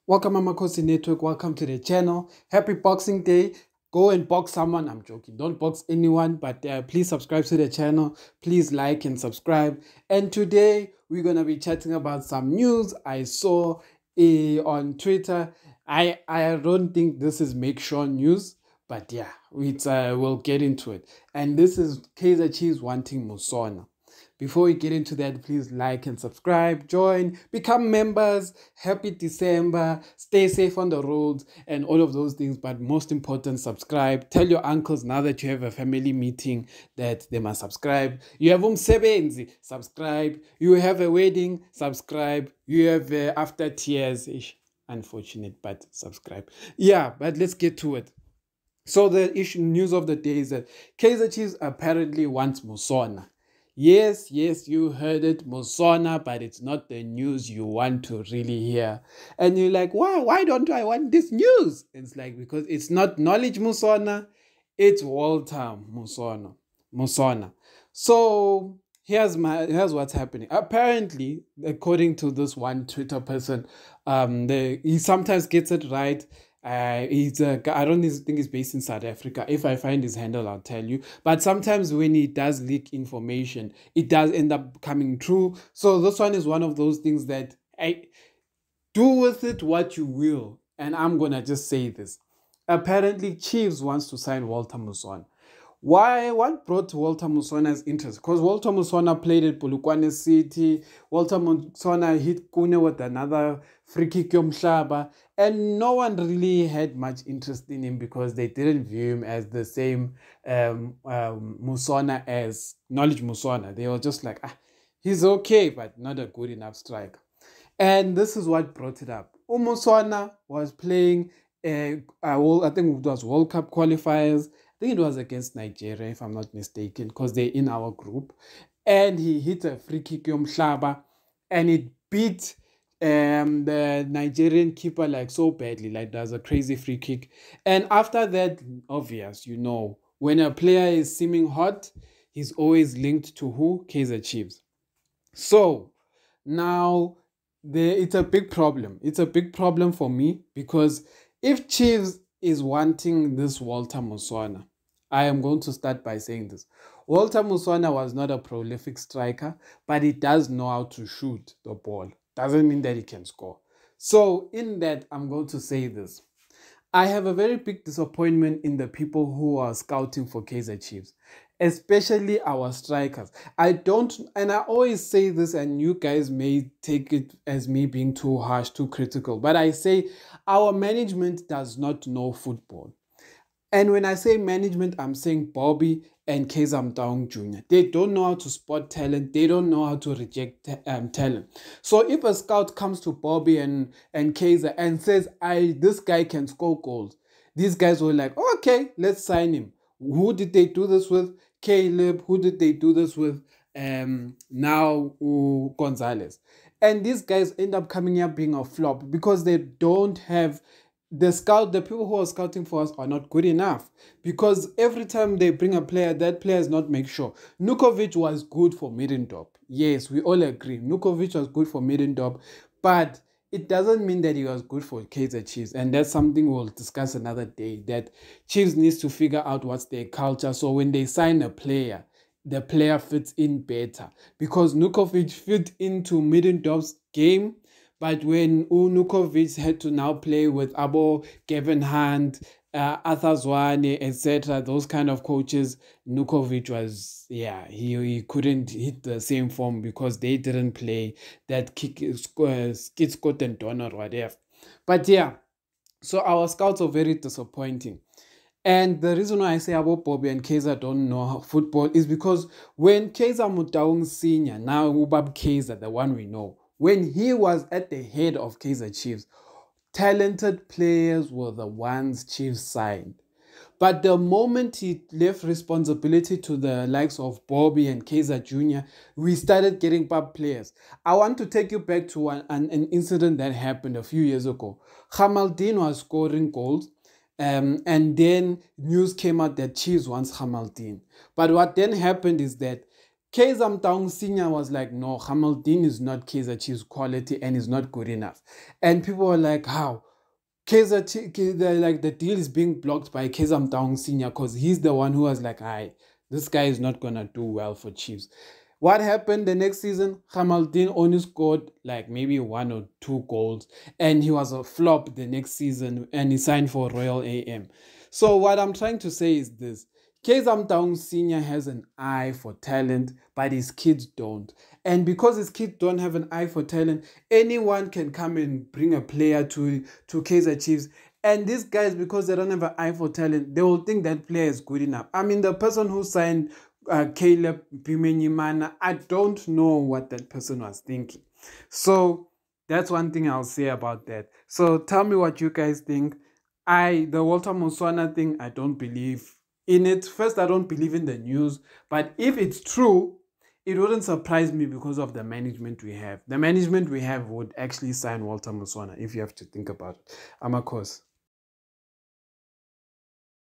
Welcome Amakhosi Network, welcome to the channel. Happy Boxing Day. Go and box someone. I'm joking. Don't box anyone, but please subscribe to the channel. Please like and subscribe. And today we're going to be chatting about some news I saw on Twitter. I don't think this is make sure news, but yeah, we'll get into it. And this is Kaizer Chiefs wanting MUSONA. Before we get into that, please like and subscribe, join, become members. Happy December, stay safe on the roads and all of those things. But most important, subscribe. Tell your uncles now that you have a family meeting that they must subscribe. You have umsebenzi, subscribe. You have a wedding, subscribe. You have after tears, unfortunate, but subscribe. Yeah, but let's get to it. So the news of the day is that Kaizer Chiefs apparently wants MUSONA. Yes, you heard it, MUSONA, but it's not the news you want to really hear. And you're like, why don't I want this news? It's like, because it's not knowledge MUSONA, it's Walter MUSONA. So here's what's happening. Apparently, according to this one Twitter person, he sometimes gets it right. He's I don't think he's based in South Africa. If I find his handle, I'll tell you. But sometimes when he does leak information, it does end up coming true. So this one is one of those things that I do with it what you will. And I'm gonna just say this. Apparently, Chiefs wants to sign Walter MUSONA. Why? What brought Walter MUSONA's interest? Because Walter MUSONA played at Polokwane City. Walter MUSONA hit Kune with another free kick yomhlaba, and no one really had much interest in him because they didn't view him as the same MUSONA as knowledge MUSONA. They were just like, he's okay, but not a good enough striker. And this is what brought it up. MUSONA was playing, I think it was World Cup qualifiers. I think it was against Nigeria, if I'm not mistaken, because they're in our group. And he hit a free kick yomhlaba, and it beat the Nigerian keeper like so badly. Like, there's a crazy free kick. And after that, obvious, when a player is seeming hot, he's always linked to who? Kaizer Chiefs. So now it's a big problem. It's a big problem for me, because if Chiefs is wanting this Walter MUSONA, I am going to start by saying this. Walter MUSONA was not a prolific striker, but he does know how to shoot the ball. Doesn't mean that he can score. So in that, I'm going to say this. I have a very big disappointment in the people who are scouting for Kaizer Chiefs, especially our strikers. I always say this, and you guys may take it as me being too harsh, too critical, but I say our management does not know football. And when I say management, I'm saying Bobby and Kaizer Motaung Jr. They don't know how to spot talent. They don't know how to reject talent. So if a scout comes to Bobby and Kaizer and says, this guy can score goals, these guys were like, okay, let's sign him. Who did they do this with? Caleb. Who did they do this with? Now Gonzalez. And these guys end up coming here being a flop because they don't have the people who are scouting for us are not good enough, because every time they bring a player, that player is not make sure. Nukovic was good for Middendorp. Yes, we all agree. Nukovic was good for Middendorp, but it doesn't mean that he was good for Kaizer Chiefs. And that's something we'll discuss another day, that Chiefs needs to figure out what's their culture. So when they sign a player, the player fits in better, because Nukovic fit into Middendorp's game. But when Nukovic had to now play with Abo, Kevin Hunt, Arthur Zwane, etc., those kind of coaches, Nukovic was, he couldn't hit the same form because they didn't play that skid Scott and Don or whatever. But yeah, so our scouts are very disappointing. And the reason why I say about Bobby and Kaizer don't know football is because when Kaizer Motaung Senior, now Ubab Kaizer, the one we know, when he was at the head of Kaizer Chiefs, talented players were the ones Chiefs signed. But the moment he left responsibility to the likes of Bobby and Kaizer Jr., we started getting bad players. I want to take you back to an incident that happened a few years ago. Hamaldin was scoring goals. And then news came out that Chiefs wants Hamaldin. But what then happened is that Kaizer Mtaung Senior was like, no, Hamilton is not Kaizer Chiefs quality and is not good enough. And people were like, how? The deal is being blocked by Kaizer Mtaung Senior because he's the one who was like, hi, this guy is not gonna do well for Chiefs. What happened the next season? Hamilton only scored like maybe 1 or 2 goals, and he was a flop the next season, and he signed for Royal AM. So what I'm trying to say is this: Kaizer Mtaung Senior has an eye for talent, but his kids don't. And because his kids don't have an eye for talent, anyone can come and bring a player to Kaizer Chiefs. And these guys, because they don't have an eye for talent, they will think that player is good enough. I mean, the person who signed Caleb Pimenyimana, I don't know what that person was thinking. So that's one thing I'll say about that. So tell me what you guys think. The Walter MUSONA thing, I don't believe in it. First, I don't believe in the news, but if it's true, it wouldn't surprise me because of the management we have. The management we have would actually sign Walter MUSONA if you have to think about it. Amakhosi.